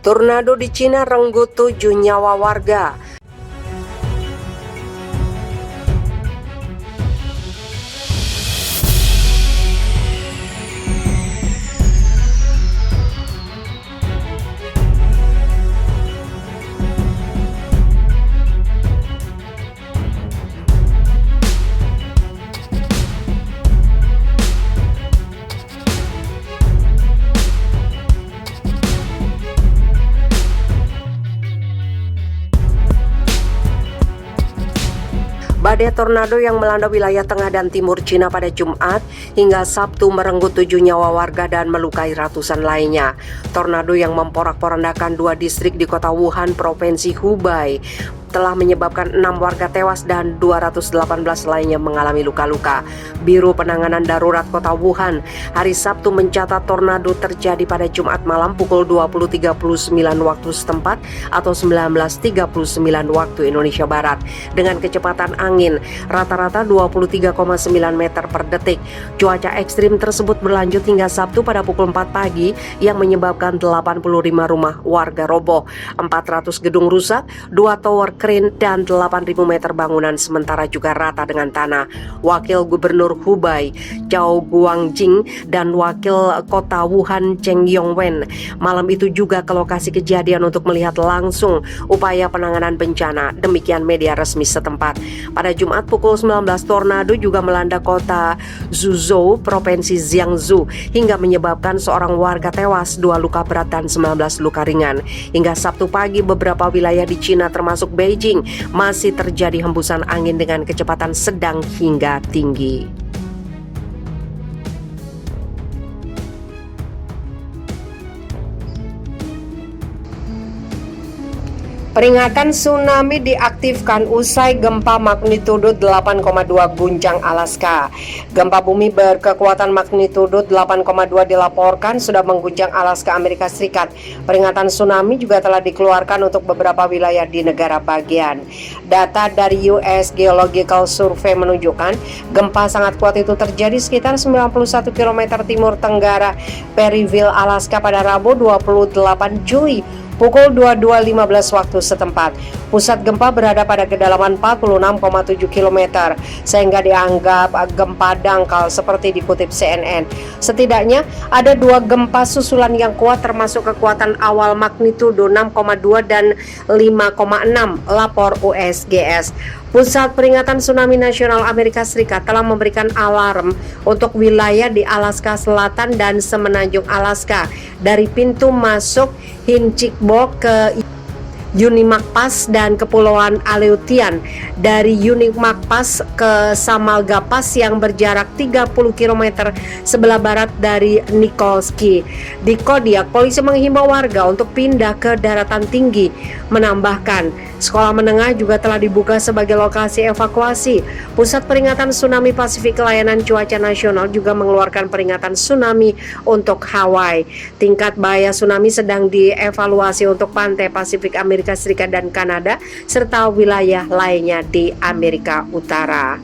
Tornado di Cina renggut 7 nyawa warga. Badai tornado yang melanda wilayah tengah dan timur Cina pada Jumat hingga Sabtu merenggut 7 nyawa warga dan melukai ratusan lainnya. Tornado yang memporak-porandakan 2 distrik di kota Wuhan, Provinsi Hubei, telah menyebabkan 6 warga tewas dan 218 lainnya mengalami luka-luka. Biro Penanganan Darurat Kota Wuhan hari Sabtu mencatat tornado terjadi pada Jumat malam pukul 20.39 waktu setempat atau 19.39 waktu Indonesia Barat dengan kecepatan angin rata-rata 23,9 meter per detik. Cuaca ekstrim tersebut berlanjut hingga Sabtu pada pukul 4 pagi yang menyebabkan 85 rumah warga roboh, 400 gedung rusak, 2 tower kren dan 8.000 meter bangunan sementara juga rata dengan tanah. Wakil Gubernur Hubei Zhao Guangjing dan Wakil Kota Wuhan Cheng Yongwen malam itu juga ke lokasi kejadian untuk melihat langsung upaya penanganan bencana, demikian media resmi setempat. Pada Jumat pukul 19 tornado juga melanda kota Zhuzhou, Provinsi Jiangsu hingga menyebabkan seorang warga tewas, 2 luka berat dan 19 luka ringan. Hingga Sabtu pagi beberapa wilayah di Cina termasuk Beijing masih terjadi hembusan angin dengan kecepatan sedang hingga tinggi. Peringatan tsunami diaktifkan usai gempa magnitudo 8,2 guncang Alaska. Gempa bumi berkekuatan magnitudo 8,2 dilaporkan sudah mengguncang Alaska, Amerika Serikat. Peringatan tsunami juga telah dikeluarkan untuk beberapa wilayah di negara bagian. Data dari US Geological Survey menunjukkan gempa sangat kuat itu terjadi sekitar 91 km timur tenggara Perryville, Alaska pada Rabu 28 Juli. Pukul 22.15 waktu setempat. Pusat gempa berada pada kedalaman 46,7 km, sehingga dianggap gempa dangkal seperti dikutip CNN. Setidaknya ada 2 gempa susulan yang kuat termasuk kekuatan awal magnitudo 6,2 dan 5,6, lapor USGS. Pusat Peringatan Tsunami Nasional Amerika Serikat telah memberikan alarm untuk wilayah di Alaska Selatan dan Semenanjung Alaska dari pintu masuk Hinchcock ke Unimak Pass dan Kepulauan Aleutian, dari Unimak Pass ke Samalga Pass yang berjarak 30 km sebelah barat dari Nikolsky. Di Kodiak, polisi menghimbau warga untuk pindah ke daratan tinggi. Menambahkan, sekolah menengah juga telah dibuka sebagai lokasi evakuasi. Pusat Peringatan Tsunami Pasifik Layanan Cuaca Nasional juga mengeluarkan peringatan tsunami untuk Hawaii. Tingkat bahaya tsunami sedang dievaluasi untuk pantai Pasifik Amerika Serikat dan Kanada serta wilayah lainnya di Amerika Utara.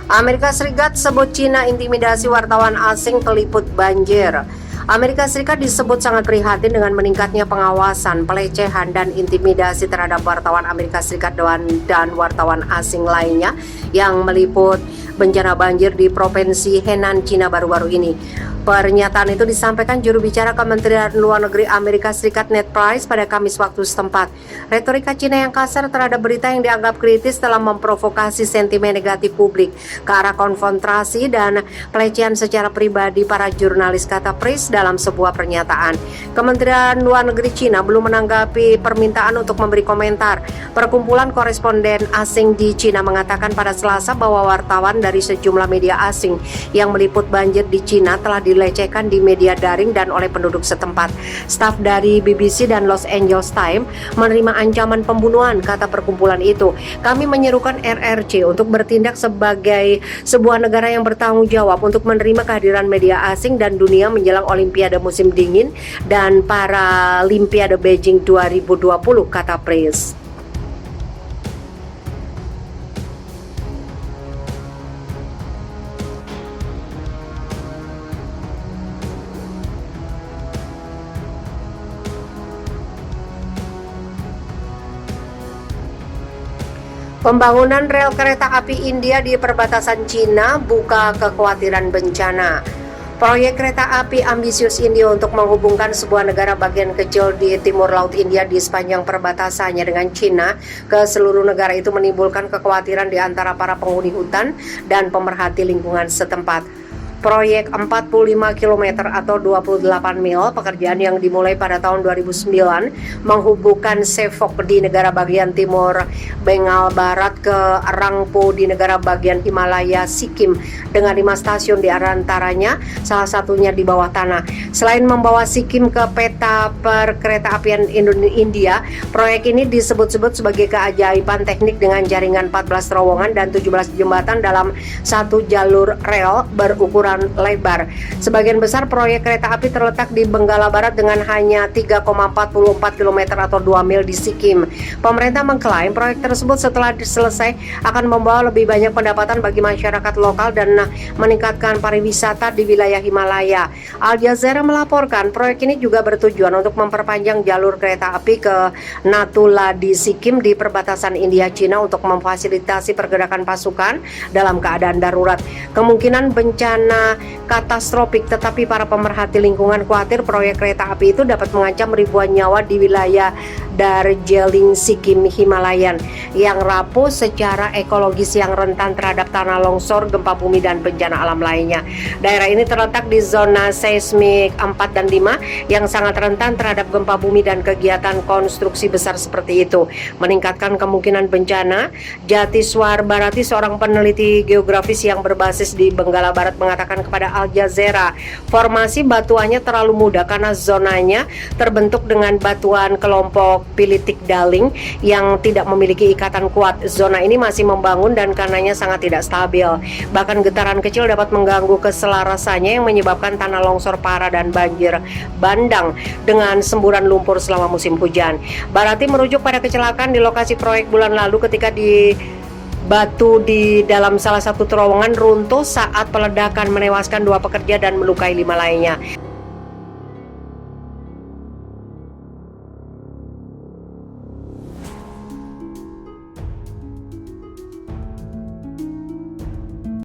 Amerika Serikat sebut Cina intimidasi wartawan asing peliput banjir. Amerika Serikat disebut sangat prihatin dengan meningkatnya pengawasan, pelecehan, dan intimidasi terhadap wartawan Amerika Serikat dan wartawan asing lainnya yang meliput bencana banjir di Provinsi Henan, Cina baru-baru ini. Pernyataan itu disampaikan juru bicara Kementerian Luar Negeri Amerika Serikat Ned Price pada Kamis waktu setempat. Retorika Cina yang kasar terhadap berita yang dianggap kritis telah memprovokasi sentimen negatif publik ke arah konfrontasi dan pelecehan secara pribadi para jurnalis, kata Price dalam sebuah pernyataan. Kementerian Luar Negeri Cina belum menanggapi permintaan untuk memberi komentar. Perkumpulan koresponden asing di Cina mengatakan pada Selasa bahwa wartawan dari sejumlah media asing yang meliput banjir di Cina telah dilecehkan di media daring dan oleh penduduk setempat. Staf dari BBC dan Los Angeles Times menerima ancaman pembunuhan, kata perkumpulan itu. Kami menyerukan RRC untuk bertindak sebagai sebuah negara yang bertanggung jawab untuk menerima kehadiran media asing dan dunia menjelang Olimpiade musim dingin dan Paralimpiade Beijing 2020, kata Prince. Pembangunan rel kereta api India di perbatasan Cina buka kekhawatiran bencana. Proyek kereta api ambisius India untuk menghubungkan sebuah negara bagian kecil di timur laut India di sepanjang perbatasannya dengan Cina ke seluruh negara itu menimbulkan kekhawatiran di antara para penghuni hutan dan pemerhati lingkungan setempat. Proyek 45 km atau 28 mil pekerjaan yang dimulai pada tahun 2009 menghubungkan Sevok di negara bagian timur Bengal Barat ke Rangpo di negara bagian Himalaya Sikkim dengan 5 stasiun di antaranya salah satunya di bawah tanah. Selain membawa Sikkim ke peta perkeretaapian India, proyek ini disebut-sebut sebagai keajaiban teknik dengan jaringan 14 terowongan dan 17 jembatan dalam satu jalur rel berukuran lebar. Sebagian besar proyek kereta api terletak di Benggala Barat dengan hanya 3,44 km atau 2 mil di Sikkim. Pemerintah mengklaim proyek tersebut setelah selesai akan membawa lebih banyak pendapatan bagi masyarakat lokal dan meningkatkan pariwisata di wilayah Himalaya. Al Jazeera melaporkan proyek ini juga bertujuan untuk memperpanjang jalur kereta api ke Natula di Sikkim di perbatasan India-Cina untuk memfasilitasi pergerakan pasukan dalam keadaan darurat. Kemungkinan bencana katastrofik, tetapi para pemerhati lingkungan khawatir proyek kereta api itu dapat mengancam ribuan nyawa di wilayah Darjeeling, Sikkim, Himalayan yang rapuh secara ekologis yang rentan terhadap tanah longsor, gempa bumi dan bencana alam lainnya. Daerah ini terletak di zona seismik 4 dan 5 yang sangat rentan terhadap gempa bumi dan kegiatan konstruksi besar seperti itu, meningkatkan kemungkinan bencana. Jatiswar Bharati, seorang peneliti geografis yang berbasis di Benggala Barat, mengatakan kepada Al Jazeera, formasi batuannya terlalu mudah karena zonanya terbentuk dengan batuan kelompok pilitik daling yang tidak memiliki ikatan kuat. Zona ini masih membangun dan karenanya sangat tidak stabil. Bahkan getaran kecil dapat mengganggu keselarasannya yang menyebabkan tanah longsor parah dan banjir bandang dengan semburan lumpur selama musim hujan. Bharati merujuk pada kecelakaan di lokasi proyek bulan lalu ketika batu di dalam salah satu terowongan runtuh saat peledakan menewaskan 2 pekerja dan melukai 5 lainnya.